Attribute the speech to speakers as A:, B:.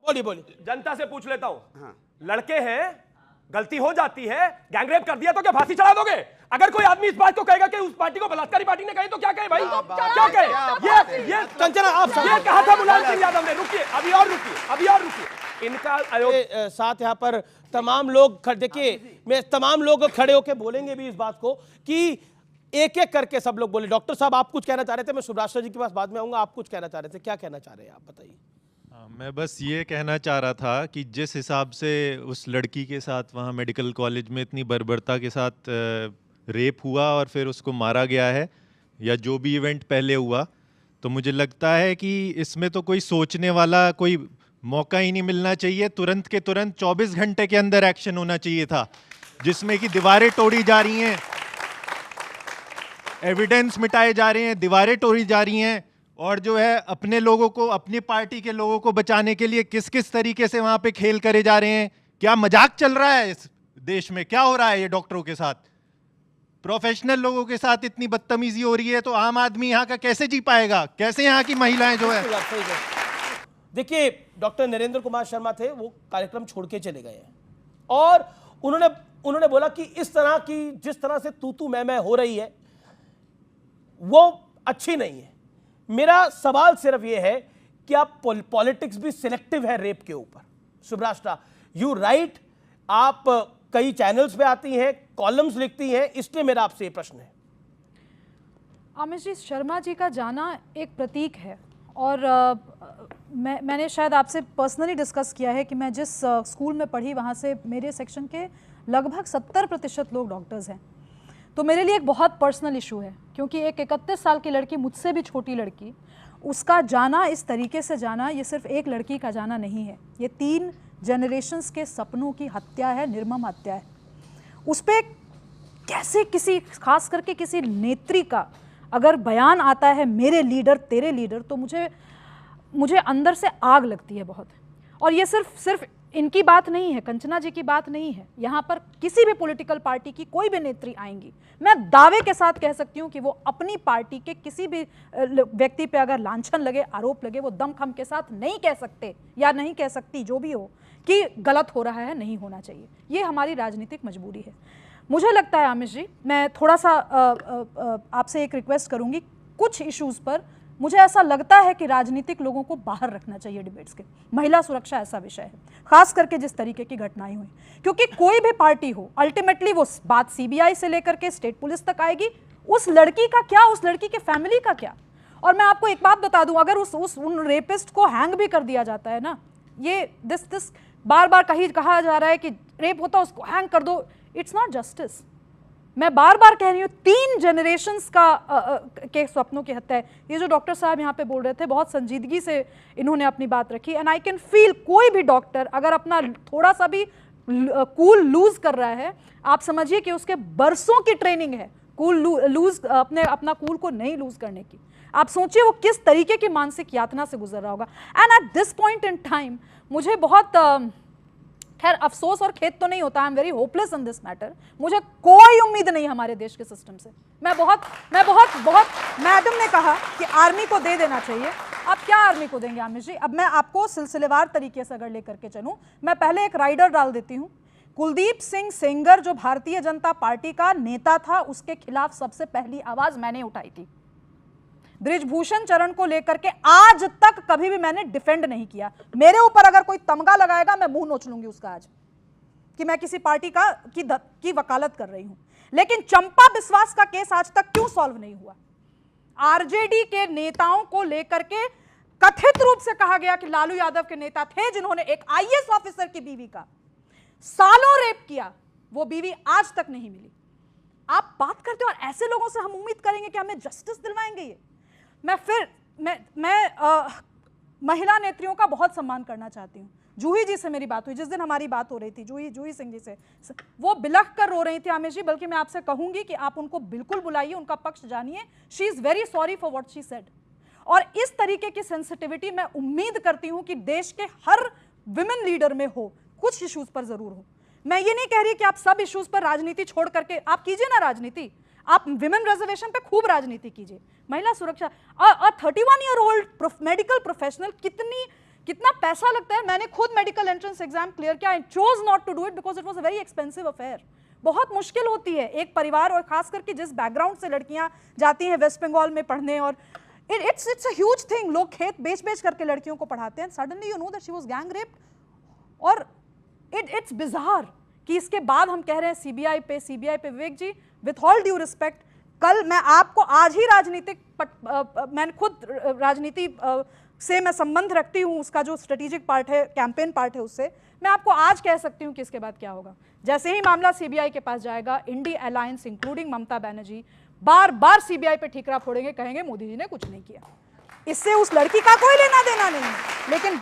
A: बोलिए बोलिए।
B: जनता से पूछ लेता हूं,
C: हाँ।
B: लड़के हैं, गलती हो जाती है, गैंगरेप कर दिया तो क्या फांसी चढ़ा दोगे? अगर कोई आदमी इस बात को कहेगा कि उस पार्टी को बलात्कारी पार्टी ने कही तो क्या कहे भाई? क्या कहे? ये
A: कंचना आप
B: ये कहा था मुलायम सिंह यादव ने। रुकिए अभी और रुकिए इनका आयोग
A: साथ यहाँ पर तमाम लोग देखिए, मैं तमाम लोग खड़े होकर बोलेंगे भी इस बात को कि एक एक करके सब लोग बोले। डॉक्टर साहब आप कुछ कहना चाह रहे थे, मैं सुभाष जी के पास बाद में आऊंगा। आप कुछ कहना चाह रहे थे, क्या कहना चाह रहे हैं आप बताइए।
D: मैं बस ये कहना चाह रहा था कि जिस हिसाब से उस लड़की के साथ वहाँ मेडिकल कॉलेज में इतनी बर्बरता के साथ रेप हुआ और फिर उसको मारा गया है, या जो भी इवेंट पहले हुआ, तो मुझे लगता है कि इसमें तो कोई सोचने वाला कोई मौका ही नहीं मिलना चाहिए। तुरंत के तुरंत 24 घंटे के अंदर एक्शन होना चाहिए था, जिसमें कि दीवारें तोड़ी जा रही हैं, एविडेंस मिटाए जा रहे हैं, दीवारें तोड़ी जा रही हैं, और जो है अपने लोगों को, अपनी पार्टी के लोगों को बचाने के लिए किस किस तरीके से वहां पे खेल करे जा रहे हैं। क्या मजाक चल रहा है इस देश में? क्या हो रहा है ये डॉक्टरों के साथ? प्रोफेशनल लोगों के साथ इतनी बदतमीजी हो रही है तो आम आदमी यहाँ का कैसे जी पाएगा? कैसे यहाँ की महिलाएं जो है।
A: देखिए डॉक्टर नरेंद्र कुमार शर्मा थे, वो कार्यक्रम छोड़ के चले गए हैं और उन्होंने बोला कि इस तरह की जिस तरह से तू मैं हो रही है वो अच्छी नहीं है। मेरा सवाल सिर्फ ये है कि आप पॉलिटिक्स भी सिलेक्टिव है रेप के ऊपर। सुब्राष्ट्रा यू राइट, आप कई चैनल्स पे आती हैं, कॉलम्स लिखती हैं, इसलिए मेरा आपसे ये प्रश्न है।
E: आमिर जी, शर्मा जी का जाना एक प्रतीक है और मैंने शायद आपसे पर्सनली डिस्कस किया है कि मैं जिस स्कूल में पढ़ी वहाँ से मेरे सेक्शन के लगभग 70% लोग डॉक्टर्स हैं। तो मेरे लिए एक बहुत पर्सनल इशू है, क्योंकि एक 31 साल की लड़की, मुझसे भी छोटी लड़की, उसका जाना इस तरीके से जाना, ये सिर्फ एक लड़की का जाना नहीं है, ये 3 जनरेशन्स के सपनों की हत्या है, निर्मम हत्या है। उस पर कैसे किसी, खास करके किसी नेत्री का अगर बयान आता है मेरे लीडर तेरे लीडर, तो मुझे अंदर से आग लगती है बहुत। और ये सिर्फ इनकी बात नहीं है, कंचना जी की बात नहीं है, यहाँ पर किसी भी पॉलिटिकल पार्टी की कोई भी नेत्री आएंगी, मैं दावे के साथ कह सकती हूँ कि वो अपनी पार्टी के किसी भी व्यक्ति पे अगर लांछन लगे, आरोप लगे, वो दमखम के साथ नहीं कह सकते या नहीं कह सकती, जो भी हो, कि गलत हो रहा है, नहीं होना चाहिए। ये हमारी राजनीतिक मजबूरी है। मुझे लगता है आमिर जी, मैं थोड़ा सा आपसे एक रिक्वेस्ट करूँगी, कुछ इश्यूज़ पर मुझे ऐसा लगता है कि राजनीतिक लोगों को बाहर रखना चाहिए डिबेट्स के। महिला सुरक्षा ऐसा विषय है, खास करके जिस तरीके की घटनाएं हुई, क्योंकि कोई भी पार्टी हो, अल्टीमेटली वो बात सीबीआई से लेकर के स्टेट पुलिस तक आएगी। उस लड़की का क्या, उस लड़की के फैमिली का क्या? और मैं आपको एक बात बता दूं, अगर उन रेपिस्ट को हैंग भी कर दिया जाता है ना, ये दिस बार बार कहा जा रहा है कि रेप होता उसको हैंग कर दो, इट्स नॉट जस्टिस। मैं बार बार कह रही हूँ, 3 जनरेशन्स के सपनों की हत्या है। ये जो डॉक्टर साहब यहाँ पे बोल रहे थे, बहुत संजीदगी से इन्होंने अपनी बात रखी, एंड आई कैन फील कोई भी डॉक्टर अगर अपना थोड़ा सा भी कूल लूज कर रहा है, आप समझिए कि उसके बरसों की ट्रेनिंग है कूल लूज, अपना कूल को नहीं लूज करने की। आप सोचिए वो किस तरीके की मानसिक यातना से गुजर रहा होगा। And at this point in time मुझे बहुत खैर अफसोस और खेद तो नहीं होता, I am very hopeless in this matter. मुझे कोई उम्मीद नहीं हमारे देश के सिस्टम से। मैं बहुत मैडम ने कहा कि आर्मी को दे देना चाहिए। अब क्या आर्मी को देंगे आमिर जी? अब मैं आपको सिलसिलेवार तरीके से अगर लेकर के चलूं, मैं पहले एक राइडर डाल देती हूं। कुलदीप सिंह सेंगर जो भारतीय जनता पार्टी का नेता था, उसके खिलाफ सबसे पहली आवाज मैंने उठाई थी। बृजभूषण चरण को लेकर के आज तक कभी भी मैंने डिफेंड नहीं किया। मेरे ऊपर अगर कोई तमगा लगाएगा, मैं मुंह नोच लूंगी उसका आज, कि मैं किसी पार्टी की वकालत कर रही हूं। लेकिन चंपा बिस्वास का केस आज तक क्यों सॉल्व नहीं हुआ? आरजेडी के नेताओं को लेकर के कथित रूप से कहा गया कि लालू यादव के नेता थे जिन्होंने एक आईएएस ऑफिसर की बीवी का सालों रेप किया, वो बीवी आज तक नहीं मिली। आप बात करते हो और ऐसे लोगों से हम उम्मीद करेंगे कि हमें जस्टिस दिलवाएंगे। ये मैं महिला नेत्रियों का बहुत सम्मान करना चाहती हूँ। जूही जी से मेरी बात हुई, जिस दिन हमारी बात हो रही थी जूही सिंह जी से, वो बिलख कर रो रही थी आमिर जी। बल्कि मैं आपसे कहूंगी कि आप उनको बिल्कुल बुलाइए, उनका पक्ष जानिए। She is very sorry for what she said. और इस तरीके की सेंसिटिविटी मैं उम्मीद करती हूं कि देश के हर विमेन लीडर में हो, कुछ इश्यूज पर जरूर हो। मैं ये नहीं कह रही कि आप सब इश्यूज पर राजनीति छोड़ करके आप कीजिए ना राजनीति, आप विमेन रिजर्वेशन पे खूब राजनीति कीजिए। महिला सुरक्षा, 31 ईयर ओल्ड मेडिकल प्रोफेशनल कितना पैसा लगता है। मैंने खुद मेडिकल एंट्रेंस एग्जाम क्लियर किया, I chose not to do it because it was a very expensive affair. बहुत मुश्किल होती है एक परिवार, और खास करके जिस बैकग्राउंड से लड़कियां जाती हैं वेस्ट बंगाल में पढ़ने, और इट्स अ ह्यूज थिंग। लोग खेत बेच बेच करके लड़कियों को पढ़ाते हैं, suddenly you know that she was gang raped. और इट्स बिजार कि इसके बाद हम कह रहे हैं सीबीआई पे। विवेक जी, विथ ऑल ड्यू रिस्पेक्ट, कल मैं आपको आज ही मैंने खुद राजनीति से मैं संबंध रखती हूँ, उसका जो स्ट्रेटेजिक पार्ट है, कैंपेन पार्ट है, उससे मैं आपको आज कह सकती हूँ कि इसके बाद क्या होगा। जैसे ही मामला सीबीआई के पास जाएगा, INDI alliance including Mamata Banerjee बार बार सीबीआई पे ठीकरा फोड़ेंगे, कहेंगे मोदी जी ने कुछ नहीं किया। इससे उस लड़की का कोई लेना देना नहीं है, लेकिन